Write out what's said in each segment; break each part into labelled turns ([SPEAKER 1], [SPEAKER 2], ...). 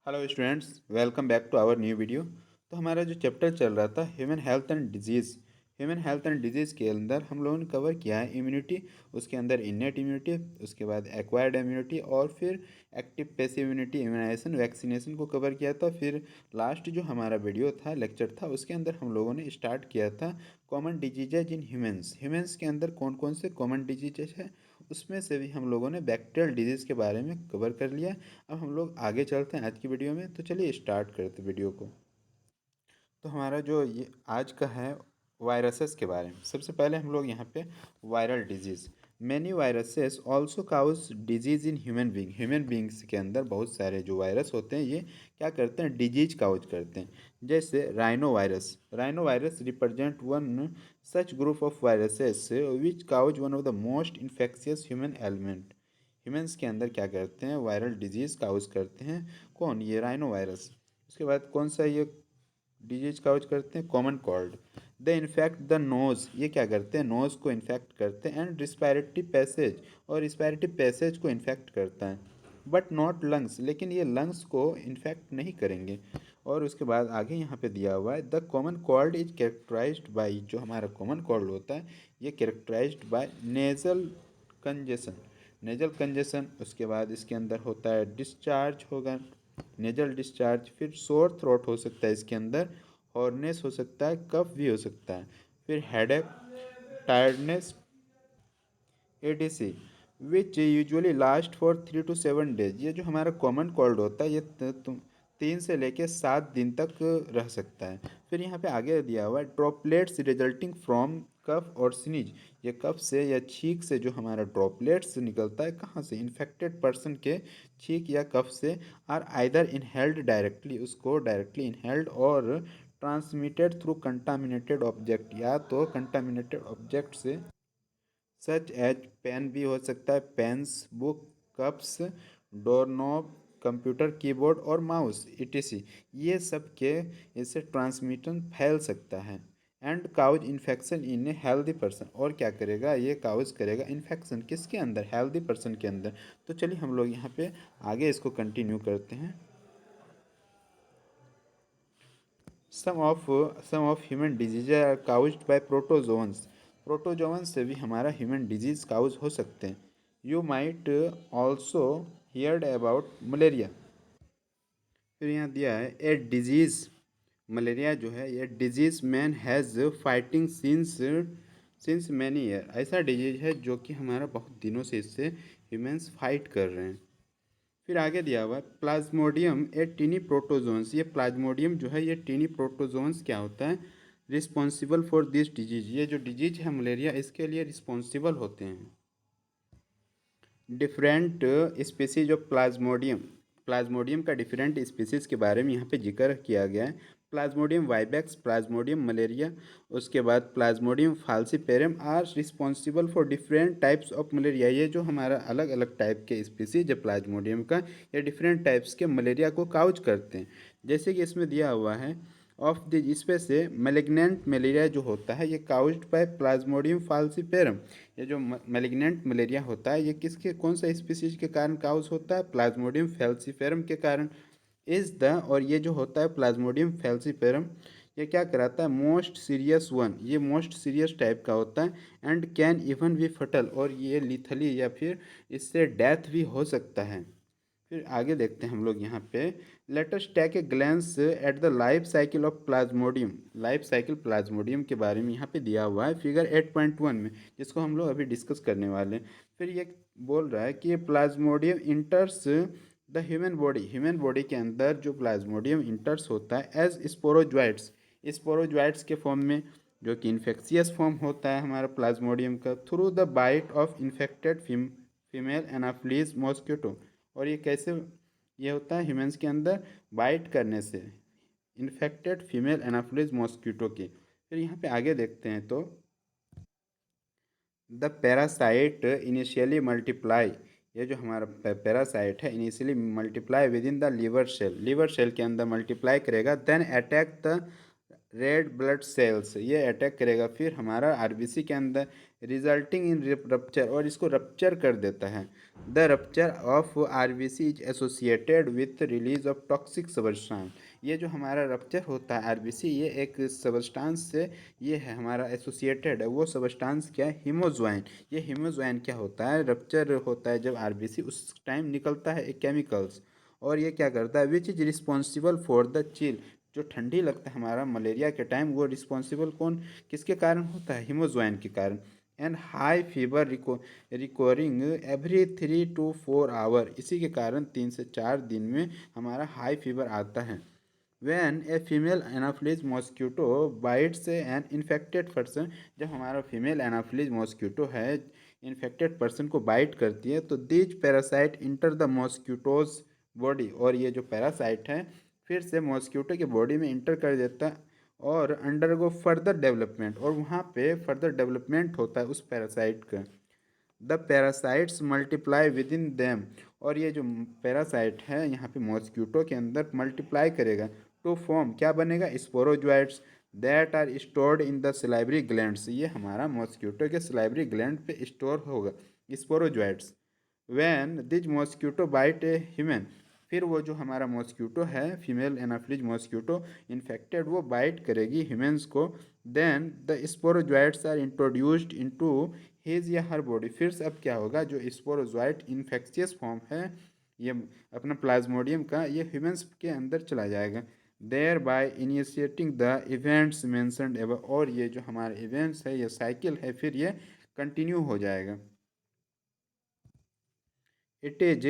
[SPEAKER 1] Hello students, welcome back to our new video. तो हमारा जो चैप्टर चल रहा था ह्यूमन हेल्थ एंड डिजीज़ के अंदर हम लोगों ने कवर किया है इम्यूनिटी। उसके अंदर इनेट इम्यूनिटी, उसके बाद एक्वायर्ड इम्यूनिटी और फिर active passive immunity, immunization, vaccination को कवर किया था। फिर लास्ट जो हमारा वीडियो था, लेक्चर था, उसके अंदर हम लोगों ने स्टार्ट किया था कॉमन डिजीजेज इन ह्यूमन्स के अंदर कौन कौन से कॉमन डिजीजेज है, उसमें से भी हम लोगों ने बैक्टीरियल डिजीज़ के बारे में कवर कर लिया। अब हम लोग आगे चलते हैं आज की वीडियो में। तो चलिए स्टार्ट करते हैं वीडियो को। तो हमारा जो ये आज का है वायरसेस के बारे में। सबसे पहले हम लोग यहाँ पे viral disease, many viruses also cause disease in human beings के अंदर बहुत सारे जो वायरस होते हैं ये क्या करते हैं, डिजीज काउज करते हैं। जैसे rhino virus represent one such group of viruses which cause one of the most infectious human element. Humans के अंदर क्या करते हैं, वायरल डिजीज़ काउज करते हैं। कौन? ये राइनो वायरस। उसके बाद कौन सा ये डिजीज काउज करते हैं? Common cold. The infect the nose, ये क्या करते हैं, नोज़ को इन्फेक्ट करते हैं। एंड रिस्पायरेटरी पैसेज, और रिस्पायरेटरी पैसेज को इन्फेक्ट करता है। बट नॉट लंग्स, लेकिन ये लंग्स को इन्फेक्ट नहीं करेंगे। और उसके बाद आगे यहाँ पे दिया हुआ है the common cold is characterized by, जो हमारा कॉमन कॉल्ड होता है ये characterized by nasal congestion. Nasal congestion, उसके बाद इसके अंदर होता है डिस्चार्ज होगा, नेजल डिस्चार्ज। फिर सोर थ्रोट हो सकता है इसके अंदर, हॉर्नेस हो सकता है, कफ भी हो सकता है। फिर headache, tiredness, ADC, which usually last for 3 to 7 days. ये जो हमारा कॉमन कोल्ड होता है ये 3 से लेके 7 दिन तक रह सकता है। फिर यहाँ पे आगे दिया हुआ है ड्रॉपलेट्स रिजल्टिंग फ्रॉम कफ और स्नीज। ये कफ से या छींक से जो हमारा ड्रॉपलेट्स निकलता है, कहाँ से? इन्फेक्टेड पर्सन के छींक या कफ से। आर आइदर इनहेल्ड डायरेक्टली, उसको डायरेक्टली इनहेल्ड, और ट्रांसमिटेड थ्रू कंटामिनेटेड ऑब्जेक्ट, या तो कंटामिनेटेड ऑब्जेक्ट से, सच एज पेन भी हो सकता है, pens, book, cups, doorknob, computer keyboard और माउस, etc। ये सब के इससे ट्रांसमिशन फैल सकता है। And cause infection in a healthy person, और क्या करेगा, ये काउज करेगा इन्फेक्शन किसके अंदर? हेल्दी पर्सन के अंदर। तो चलिए हम लोग यहाँ पे आगे इसको कंटिन्यू करते हैं। Some of some of human disease are caused by protozoans. Protozoans से भी हमारा ह्यूमन डिजीज काउज हो सकते हैं। You might also heard about malaria. फिर यहाँ दिया है ए डिजीज, मलेरिया जो है ये disease man has fighting since many year. ऐसा डिजीज है जो कि हमारा बहुत दिनों से इससे ह्यूमन्स फाइट कर रहे हैं। फिर आगे दिया हुआ है प्लाज्मोडियम ए टीनी प्रोटोजोन्स। ये प्लाज्मोडियम जो है ये टीनी प्रोटोजोन्स क्या होता है, रिस्पॉन्सिबल फॉर दिस डिजीज। ये जो डिजीज है मलेरिया, इसके लिए रिस्पॉन्सिबल होते हैं। Different species of Plasmodium, Plasmodium का डिफरेंट स्पीसीज के बारे में यहाँ पे जिक्र किया गया है। प्लाज्मोडियम वाइबैक्स, प्लाज्मोडियम मलेरिया, उसके बाद Plasmodium falciparum are responsible for different types of malaria. ये जो हमारा अलग अलग टाइप के स्पीसीज है प्लाज्मोडियम का, ये डिफरेंट टाइप्स के मलेरिया को काउज करते हैं। जैसे कि इसमें दिया हुआ है ऑफ द, इसमें से मेलिग्नेंट मलेरिया जो होता है ये काउज्ड बाय प्लाज्मोडियम फाल्सीपेरम। ये जो मेलिग्नेंट मलेरिया होता है ये किसके, कौन सा स्पीसीज के कारण काउज होता है? प्लाज्मोडियम फैल्सीफेरम के कारण। इज द, और ये जो होता है प्लाज्मोडियम फैल्सीफेरम, ये क्या कराता है? मोस्ट सीरियस वन, ये मोस्ट सीरियस टाइप का होता है। एंड कैन इवन बी फटल, और ये लिथली या फिर इससे डेथ भी हो सकता है। फिर आगे देखते हैं हम लोग यहाँ पे let us take a glance at the life cycle of Plasmodium. Life cycle Plasmodium के बारे में यहाँ पे दिया हुआ है फिगर 8.1 में, जिसको हम लोग अभी डिस्कस करने वाले हैं। फिर ये बोल रहा है कि ये प्लाज्मोडियम इंटर्स द ह्यूमन बॉडी के अंदर जो प्लाज्मोडियम इंटर्स होता है एज स्पोरोजोइट्स, स्पोरोजोइट्स के फॉर्म में, जो कि इन्फेक्शियस फॉर्म होता है हमारा प्लाज्मोडियम का, through the bite of infected female Anopheles mosquito. और ये कैसे ये होता है ह्यूमंस के अंदर? बाइट करने से इन्फेक्टेड फीमेल एनाफ्लिस मॉस्किटो की। फिर यहाँ पे आगे देखते हैं तो द पैरासाइट इनिशियली मल्टीप्लाई, ये जो हमारा पैरासाइट है initially multiply within the liver cell, liver cell के अंदर मल्टीप्लाई करेगा। Then attack the red blood cells ये अटैक करेगा फिर हमारा आरबीसी के अंदर, रिजल्टिंग इन रप्चर, और इसको रप्चर कर देता है। The rupture of RBC is associated with release of toxic substance. ये जो हमारा रप्चर होता है आरबीसी, ये एक सब्सटेंस से ये है हमारा एसोसिएटेड है। वो सब्सटेंस क्या है? हीमोज्वाइन। ये हीमोज्वाइन क्या होता है? रप्चर होता है जब आरबीसी, उस टाइम निकलता है एक केमिकल्स, और ये क्या करता है? Which is responsible for the chill. जो ठंडी लगता है हमारा मलेरिया के टाइम, वो रिस्पॉन्सिबल कौन किसके कारण होता है? हीमोज्वाइन के कारण। And high fever recovering every 3 to 4 hour. इसी के कारण 3 से 4 दिन में हमारा हाई फीवर आता है। When a female Anopheles mosquito bytes an infected person. जब हमारा फीमेल एनाफिलीज मॉस्क्यूटो है इन्फेक्टेड पर्सन को बाइट करती है, तो these parasite enter the mosquitoes body. और ये जो पैरासाइट है फिर से मॉस्क्यूटो के बॉडी में इंटर कर देता है और अंडरगो फर्दर डेवलपमेंट, और वहाँ पे फर्दर डेवलपमेंट होता है उस पैरासाइट का। The parasites multiply with in them. और ये जो पैरासाइट है यहाँ पे मॉस्क्यूटो के अंदर मल्टीप्लाई करेगा टू फॉर्म, क्या बनेगा? Sporozoites that are stored in the salivary glands. ये हमारा मॉस्क्यूटो के सलाइवरी ग्लैंड पे स्टोर होगा sporozoites. When these mosquito bite a human. फिर वो जो हमारा मॉस्क्यूटो है फीमेल एनाफिलीज मॉस्क्यूटो इन्फेक्टेड, वो बाइट करेगी ह्यूमन्स को। Then the sporozoites are introduced into his या हर बॉडी। फिर से अब क्या होगा? जो स्पोरोजोइट इन्फेक्शियस फॉर्म है ये अपना प्लाज्मोडियम का, ये ह्यूमन्स के अंदर चला जाएगा। Thereby initiating the events mentioned above. और ये जो हमारा इवेंट्स है, ये साइकिल है, फिर ये कंटिन्यू हो जाएगा। It is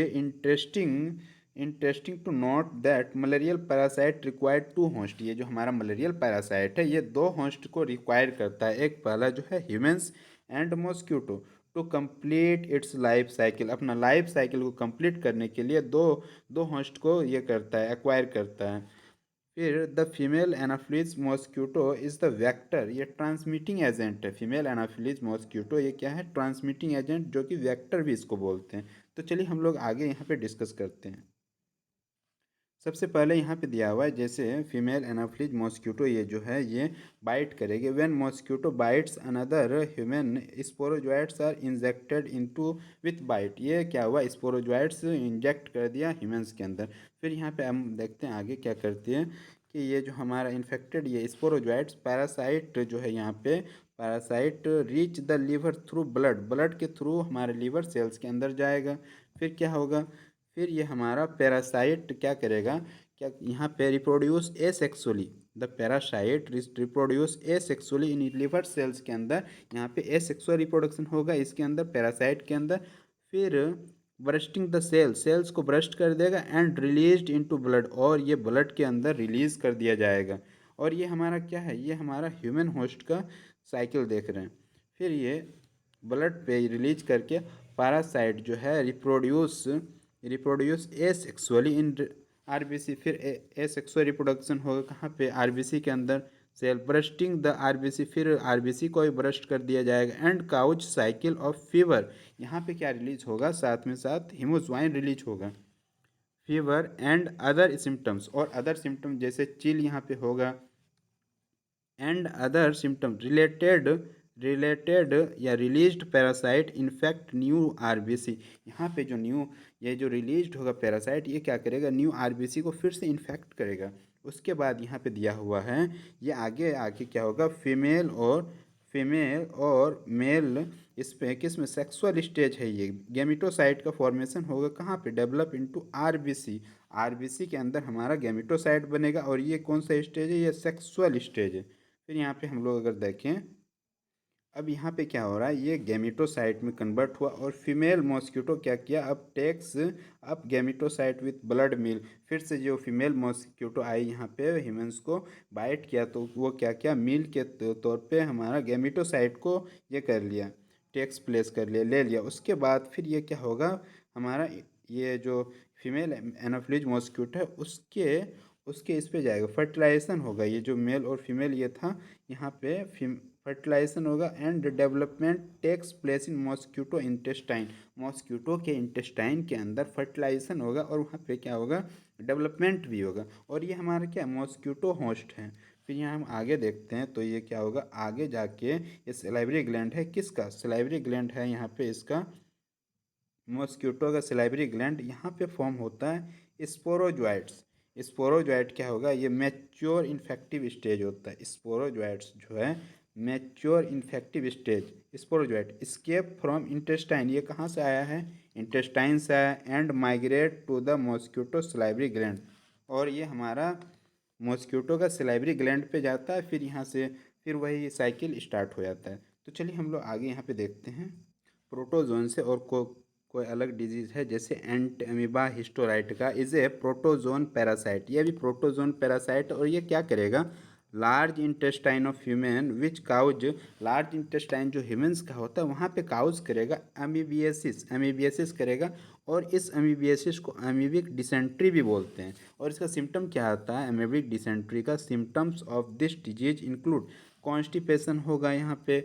[SPEAKER 1] interesting to note that malarial parasite required 2 host. ये जो हमारा मलेरियल पैरासाइट है ये 2 होस्ट को रिक्वायर करता है। एक पहला जो है humans and mosquito to complete its life cycle. अपना लाइफ साइकिल को कंप्लीट करने के लिए दो दो होस्ट को ये करता है, एक्वायर करता है। फिर the female Anopheles mosquito is the vector. ये ट्रांसमिटिंग एजेंट है। फीमेल एनाफिलीज मॉस्क्यूटो ये क्या है? ट्रांसमिटिंग एजेंट, जो कि वेक्टर भी इसको बोलते हैं। तो चलिए हम लोग आगे यहाँ पे डिस्कस करते हैं। सबसे पहले यहाँ पे दिया हुआ है जैसे फीमेल एनाफिलीज मॉस्क्यूटो ये जो है ये बाइट करेगी। When mosquito bites another human sporozoites are injected into with bite. ये क्या हुआ? स्पोरोजोइट्स इंजेक्ट कर दिया ह्यूमन्स के अंदर। फिर यहाँ पे हम देखते हैं आगे क्या करती है कि ये जो हमारा इन्फेक्टेड ये स्पोरोजोइट्स पैरासाइट जो है यहाँ पे parasite reach the liver through blood. Blood के थ्रू हमारे लीवर सेल्स के अंदर जाएगा। फिर क्या होगा? फिर ये हमारा पैरासाइट क्या करेगा? क्या यहाँ पे reproduce A sexually. The parasite reproduce A sexually in liver cells के अंदर। यहाँ पे ए सेक्सुअल रिप्रोडक्शन होगा इसके अंदर, पैरासाइट के अंदर। फिर ब्रस्टिंग द सेल्स को ब्रस्ट कर देगा एंड रिलीज्ड इनटू ब्लड। और ये ब्लड के अंदर रिलीज कर दिया जाएगा। और ये हमारा क्या है? ये हमारा ह्यूमन होस्ट का साइकिल देख रहे हैं। फिर ये ब्लड पे रिलीज करके पैरासाइट जो है reproduce A sexually in RBC. फिर ए सेक्सुअल रिप्रोडक्शन होगा कहाँ पे? आरबीसी के अंदर। सेल ब्रस्टिंग द आरबीसी, फिर आरबीसी को भी ब्रस्ट कर दिया जाएगा। And couch cycle of fever. यहाँ पे क्या रिलीज होगा? साथ में साथ हीमोज्वाइन रिलीज होगा। फीवर एंड अदर सिम्टम्स, और अदर सिम्टम्स जैसे चिल यहाँ पे होगा। एंड अदर सिम्टम रिलेटेड या released parasite infect new RBC. यहाँ पे जो ये जो रिलीज्ड होगा पैरासाइट, ये क्या करेगा? न्यू आरबीसी को फिर से इन्फेक्ट करेगा। उसके बाद यहाँ पे दिया हुआ है ये आगे आके क्या होगा? फीमेल और मेल इस पे किस में सेक्सुअल स्टेज है ये गैमेटोसाइट का फॉर्मेशन होगा कहाँ पे? Develop into RBC. आरबीसी के अंदर हमारा गैमेटोसाइट बनेगा। और ये कौन सा स्टेज है? ये सेक्सुअल स्टेज है। फिर यहाँ पे हम लोग अगर देखें, अब यहाँ पे क्या हो रहा है? ये गैमेटोसाइट में कन्वर्ट हुआ और फीमेल मॉस्क्यूटो क्या किया? अब टेक्स अब गैमेटोसाइट विथ ब्लड मील। फिर से जो फीमेल मॉस्क्यूटो आई यहाँ पे ह्यूमंस को बाइट किया, तो वो क्या किया? मील के तौर पे हमारा गैमेटोसाइट को ये कर लिया, टेक्स प्लेस कर लिया, ले लिया। उसके बाद फिर ये क्या होगा? हमारा ये जो फीमेल एनाफिलीज मॉस्क्यूटो है उसके उसके इस पे जाएगा, फर्टिलाइजेशन होगा। ये जो मेल और फीमेल ये था यहाँ पे फर्टिलाइजेशन होगा। And development takes place in mosquito intestine. Mosquito के इंटेस्टाइन के अंदर फर्टिलाइजेशन होगा और वहाँ पे क्या होगा? डेवलपमेंट भी होगा। और ये हमारा क्या? मॉस्क्यूटो होस्ट है। फिर यहाँ हम आगे देखते हैं तो ये क्या होगा, आगे जाके ये सलाइवरी ग्लैंड है किसका, सलाइवरी ग्लैंड है यहाँ पे इसका मॉस्किटो का सलाइवरी ग्लैंड। यहाँ पे फॉर्म होता है स्पोरोजोइट्स। स्पोरोजोइट क्या होगा, ये मैच्योर इन्फेक्टिव स्टेज होता है। स्पोरोजोइट्स जो है mature infective stage, sporozoite escape from intestine, ये कहाँ से आया है, इंटेस्टाइन से आया, and migrate to the mosquito salivary gland, और ये हमारा मॉस्किटो का सलाइवरी ग्लैंड पे जाता है, फिर यहाँ से फिर वही साइकिल स्टार्ट हो जाता है। तो चलिए हम लोग आगे यहाँ पे देखते हैं प्रोटोजोन से, और कोई अलग डिजीज़ है जैसे एंट अमीबा हिस्टोराइट का इज ए प्रोटोजोन पैरासाइट, ये भी प्रोटोजोन पैरासाइट, और ये क्या करेगा, large intestine of human which cause, large intestine जो ह्यूमंस का होता है वहाँ पे काउज करेगा अमीबियासिस, अमीबियासिस करेगा, और इस अमीबियासिस को अमीबिक डिसेंट्री भी बोलते हैं। और इसका सिम्टम क्या आता है, अमीबिक डिसेंट्री का symptoms of this disease include constipation होगा यहाँ पे,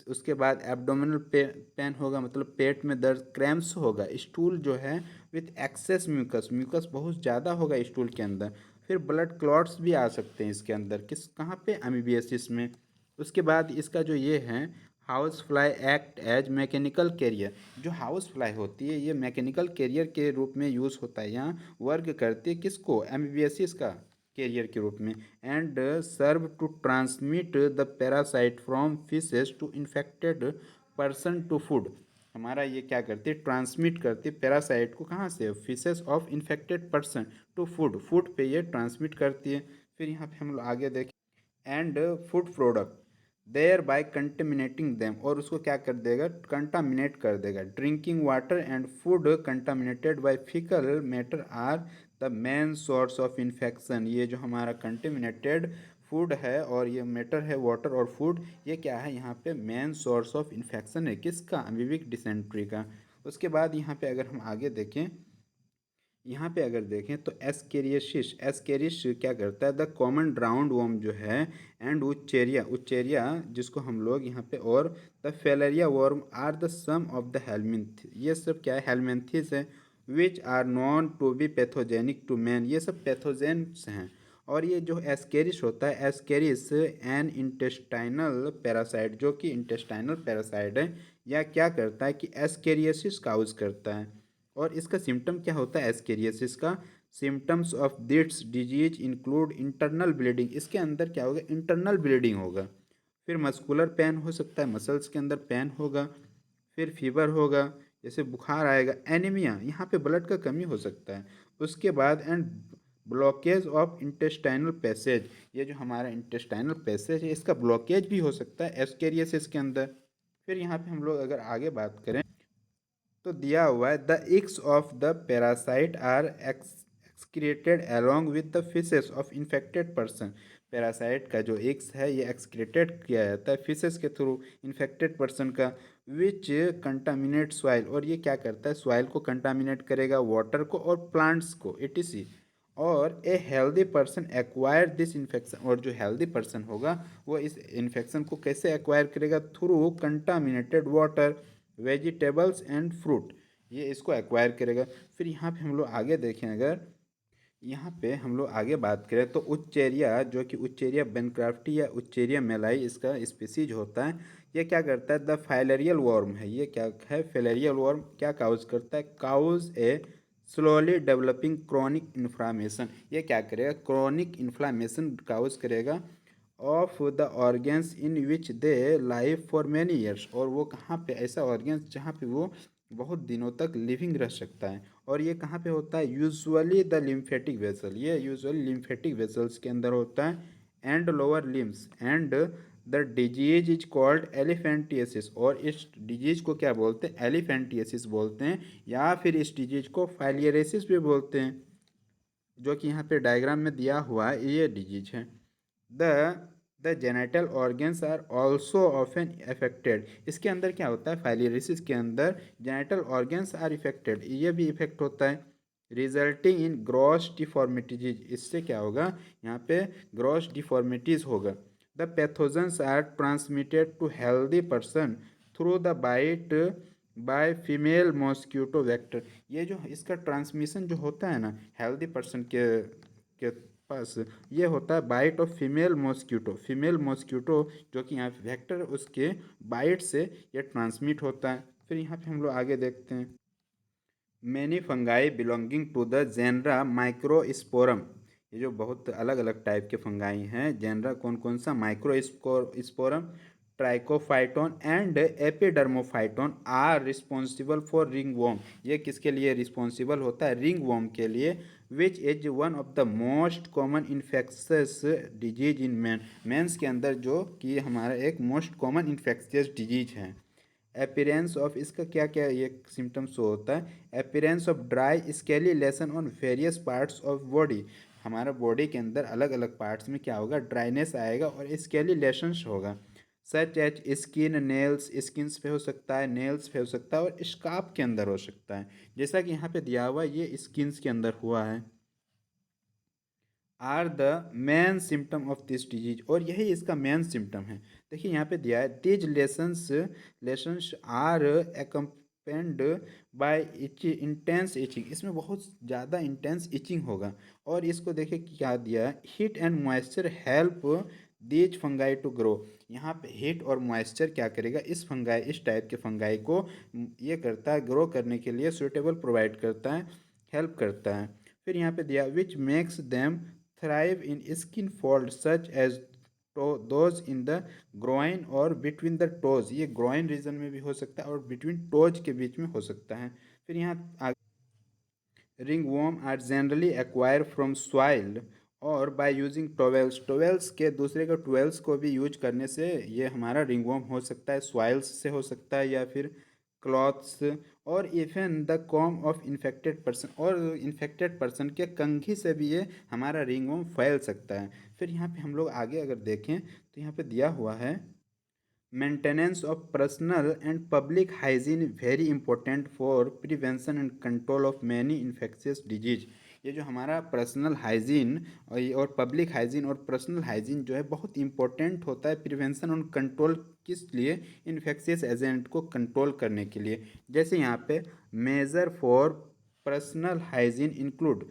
[SPEAKER 1] उसके बाद एब्डोमिनल पेन होगा, मतलब पेट में दर्द, क्रैम्प्स होगा, स्टूल जो है विथ एक्सेस म्यूकस, म्यूकस बहुत ज़्यादा होगा स्टूल के अंदर, फिर ब्लड क्लॉट्स भी आ सकते हैं इसके अंदर, किस कहाँ पे, अमीबियासिस में। उसके बाद इसका जो ये है house fly act as mechanical carrier, जो हाउस फ्लाई होती है ये मैकेनिकल कैरियर के रूप में यूज़ होता है, यहाँ वर्क करती है किसको, अमीबियासिस का कैरियर के रूप में, and serve to transmit the parasite from faeces to infected person to food, हमारा ये क्या करती है, ट्रांसमिट करती है पैरासाइट को, कहाँ से, faeces of infected person to food, food पे ये ट्रांसमिट करती है। फिर यहाँ पे हम लोग आगे देखें, and food product thereby contaminating them, और उसको क्या कर देगा, कंटामिनेट कर देगा, drinking water and food contaminated by faecal matter are the main source of infection, ये जो हमारा कंटेमिनेटेड फूड है और ये मैटर है वाटर और फूड, ये क्या है यहाँ पे मेन सोर्स ऑफ इन्फेक्शन है किसका, अमीबिक डिसेंट्री का। उसके बाद यहाँ पे अगर हम आगे देखें, यहाँ पे अगर देखें तो एस्केरियसिस, एस्केरिस क्या करता है, द कॉमन राउंड वॉर्म जो है, एंड उच्चेरिया, उच्चेरिया जिसको हम लोग यहाँ पे, और the filaria worm are the some of the helminth, ये सब क्या है, हेलमिंथिस है, which are known to be pathogenic to man, ये सब पैथोजेन्स हैं। और ये जो एस्केरिस होता है, एस्केरिस एन इंटेस्टाइनल पैरासाइट, जो कि इंटेस्टाइनल पैरासाइट है, या क्या करता है कि एस्केरियसिस काउज करता है। और इसका सिम्टम क्या होता है एस्केरियसिस का, symptoms of this disease include internal bleeding, इसके अंदर क्या होगा, इंटरनल ब्लीडिंग होगा, फिर मस्कुलर पेन हो सकता है, मसल्स के अंदर पेन होगा, फिर फीवर होगा, जैसे बुखार आएगा, एनीमिया, यहाँ पे ब्लड का कमी हो सकता है, उसके बाद and blockage of intestinal passage, ये जो हमारा इंटेस्टाइनल पैसेज है इसका ब्लॉकेज भी हो सकता है एस्केरियसिस के अंदर। फिर यहाँ पे हम लोग अगर आगे बात करें तो दिया हुआ है the eggs of the parasite are excreted along with the faeces of infected person, parasite का जो इक्स है ये एक्सक्रीटेड किया जाता है फिशेस के थ्रू इन्फेक्टेड पर्सन का, विच कंटामिनेट सॉइल, और ये क्या करता है, सॉइल को कंटामिनेट करेगा, वाटर को और प्लांट्स को etc, और ए healthy person acquire this infection, और जो हेल्दी पर्सन होगा वो इस इन्फेक्शन को कैसे एक्वायर करेगा, through contaminated water, vegetables and fruit, ये इसको एक्वायर करेगा। फिर यहाँ पे हम लोग आगे देखें, अगर यहाँ पे हम लोग आगे बात करें तो उच्चेरिया, जो कि उच्चेरिया बेनक्राफ्टी या उच्चेरिया मेलाई इसका स्पीसीज होता है, ये क्या करता है, द फाइलेरियल वर्म है, ये क्या है, फाइलेरियल वर्म क्या काउज करता है, काउज ए स्लोली डेवलपिंग क्रोनिक इन्फ्लामेशन, ये क्या करेगा, क्रोनिक इन्फ्लामेशन काउज करेगा of the organs in which they live for many years, और वो कहाँ पे, ऐसा ऑर्गेन्स जहाँ पे वो बहुत दिनों तक लिविंग रह सकता है, और ये कहाँ पे होता है, यूजुअली द लिम्फेटिक वेसल, ये यूजुअली लिम्फेटिक वेसल्स के अंदर होता है, and lower limbs, and the disease is called elephantiasis, और इस डिजीज को क्या बोलते हैं, एलिफेंटियसिस बोलते हैं, या फिर इस डिजीज को फाइलियरेसिस भी बोलते हैं, जो कि यहाँ पे डायग्राम में दिया हुआ है, ये डिजीज है। The genital organs are also often affected, इसके अंदर क्या होता है, फाइलियरिसिस के अंदर जेनेटल ऑर्गेन्स आर इफेक्टेड, ये भी इफेक्ट होता है, रिजल्टिंग इन ग्रॉस डिफॉर्मिटीज, इससे क्या होगा, यहाँ पे ग्रॉस डिफॉर्मिटीज होगा। The pathogens are transmitted to healthy person through the bite by female mosquito vector, ये जो इसका ट्रांसमिशन जो होता है ना हेल्दी पर्सन के पास, ये होता है bite of female mosquito. Female mosquito जो कि यहाँ पे वेक्टर उसके बाइट से ये ट्रांसमिट होता है। फिर यहाँ पे हम लोग आगे देखते हैं, many fungi belonging to the genera Microsporum. ये जो बहुत अलग अलग टाइप के फंगाई हैं, जेनरा कौन कौन सा, microsporum, trichophyton and epidermophyton are responsible for ringworm. ये किसके लिए रिस्पॉन्सिबल होता है, रिंग वॉर्म के लिए, which is one of the most common infectious disease in man. Mens के अंदर जो कि हमारा एक मोस्ट कॉमन इन्फेक्शियस डिजीज है। अपीरेंस ऑफ, इसका क्या क्या ये सिम्टम्स शो होता है, appearance of dry scaly lesion on various parts of body. हमारा बॉडी के अंदर अलग अलग पार्ट्स में क्या होगा, ड्राइनेस आएगा और स्केली लेसन्स होगा। सच एच स्किन, नेल्स, स्किन्स पे हो सकता है, नेल्स पे हो सकता है, और स्कार्फ के अंदर हो सकता है। जैसा कि यहाँ पे दिया हुआ ये स्किन्स के अंदर हुआ है। Are the main symptom of this disease, और यही इसका मेन सिम्टम है। देखिए यहाँ पे दिया है, these lesions are accompanied by intense itching. इसमें बहुत ज़्यादा इंटेंस इचिंग होगा। और इसको देखिए क्या दिया है, heat and moisture help these fungi to grow. यहाँ पे हीट और मॉइस्चर क्या करेगा, इस फंगाई, इस टाइप के फंगाई को ये करता है, ग्रो करने के लिए सुटेबल प्रोवाइड करता है, हेल्प करता है। फिर यहाँ पे दिया, which makes them thrive in skin folds such as those in the groin और between the toes। ये groin रीजन में भी हो सकता है और between toes के बीच में हो सकता है। फिर यहाँ ringworm are generally acquire from soil और बाय यूजिंग टॉवेल्स। टॉवेल्स के दूसरे के टॉवेल्स को भी यूज करने से ये हमारा रिंगवॉर्म हो सकता है, सॉइल्स से हो सकता है या फिर क्लॉथ्स, और even the com of infected person, और इन्फेक्टेड पर्सन के कंघी से भी ये हमारा रिंगवॉर्म फैल सकता है। फिर यहाँ पे हम लोग आगे अगर देखें तो यहाँ पे दिया हुआ है, maintenance of personal and public hygiene very important for prevention and control of many infectious disease. ये जो हमारा पर्सनल हाइजीन और पब्लिक हाइजीन और पर्सनल हाइजीन जो है बहुत इंपॉर्टेंट होता है प्रिवेंशन और कंट्रोल, किस लिए, इन्फेक्शियस एजेंट को कंट्रोल करने के लिए। जैसे यहाँ पे measure for personal hygiene include,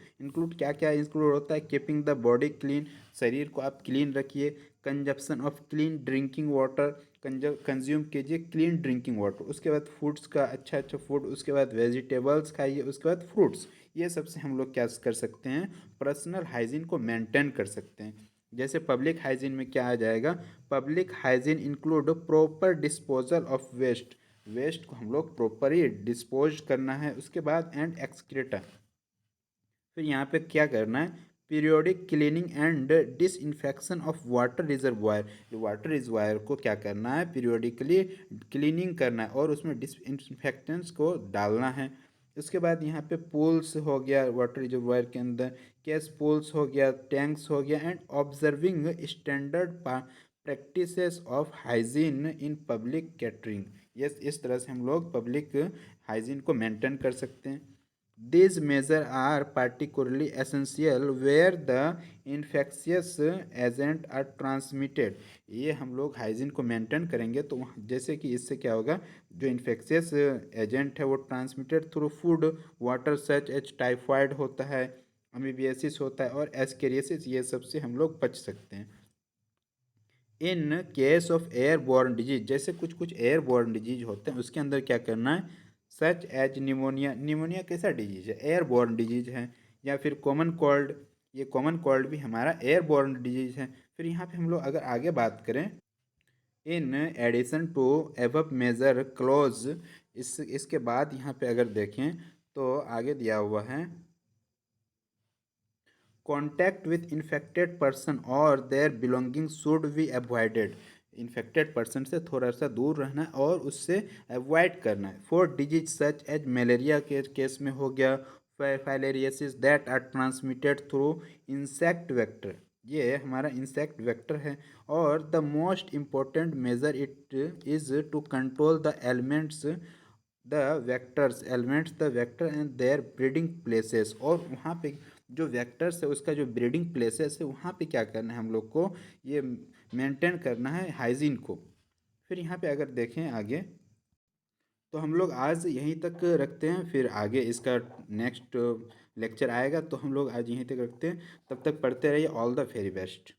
[SPEAKER 1] क्या क्या इंक्लूड होता है, कीपिंग द बॉडी क्लीन, शरीर को आप क्लीन रखिए, consumption of clean drinking water, consume कीजिए क्लीन ड्रिंकिंग वाटर, उसके बाद फूड्स का अच्छा अच्छा फूड, उसके बाद वेजिटेबल्स खाइए, उसके बाद फ्रूट्स। ये सबसे हम लोग क्या कर सकते हैं, पर्सनल हाइजीन को मेंटेन कर सकते हैं। जैसे पब्लिक हाइजीन में क्या आ जाएगा, public hygiene include proper disposal of waste, waste को हम लोग प्रॉपर ही डिस्पोज करना है, उसके बाद एंड एक्सक्रीटा। फिर यहाँ पे क्या करना है, periodic cleaning and disinfection of water reservoir. Water reservoir को क्या करना है, पीरियोडिकली क्लीनिंग करना है और उसमें डिसइंफेक्टेंट्स को डालना है। उसके बाद यहाँ पे पूल्स हो गया वाटर रिजर्वायर के अंदर, केस पूल्स हो गया, टैंक्स हो गया, and observing standard practices of hygiene in public catering. ये इस तरह से हम लोग पब्लिक हाइजीन को मेंटेन कर सकते हैं। These measures are particularly essential where the infectious agent are transmitted। ये हम लोग हाइजीन को मेंटेन करेंगे तो जैसे कि इससे क्या होगा, जो इन्फेक्शियस एजेंट है वो ट्रांसमिटेड थ्रू फूड वाटर, सच एच टाइफाइड होता है, अमीबियासिस होता है और एस्केरियासिस, ये सब से हम लोग बच सकते हैं। In case of airborne disease, जैसे कुछ कुछ एयरबॉर्न डिजीज होते हैं उसके अंदर क्या करना है, सच एज निमोनिया, निमोनिया कैसा डिजीज है, एयरबॉर्न डिजीज है, या फिर कॉमन कोल्ड, ये कॉमन कोल्ड भी हमारा एयरबॉर्न डिजीज है। फिर यहाँ पे हम लोग अगर आगे बात करें, in addition to above measure close, इसके बाद यहाँ पे अगर देखें तो आगे दिया हुआ है, कॉन्टैक्ट विथ इन्फेक्टेड पर्सन और their belonging should be avoided. Infected person से थोड़ा सा दूर रहना है और उससे अवॉइड करना है। For disease such as malaria के केस में हो गया, filariasis that are transmitted through insect vector, ये हमारा इंसेक्ट वेक्टर है। और the most important measure it is to control the elements, the vectors, elements the vector and their breeding places. और वहाँ पे जो वेक्टर्स है उसका जो ब्रीडिंग प्लेसेस है वहाँ पे क्या करना है हम लोग को, ये मेंटेन करना है हाइजीन को। फिर यहाँ पे अगर देखें आगे, तो हम लोग आज यहीं तक रखते हैं, फिर आगे इसका नेक्स्ट लेक्चर आएगा तो हम लोग आज यहीं तक रखते हैं। तब तक पढ़ते रहिए। All the very best.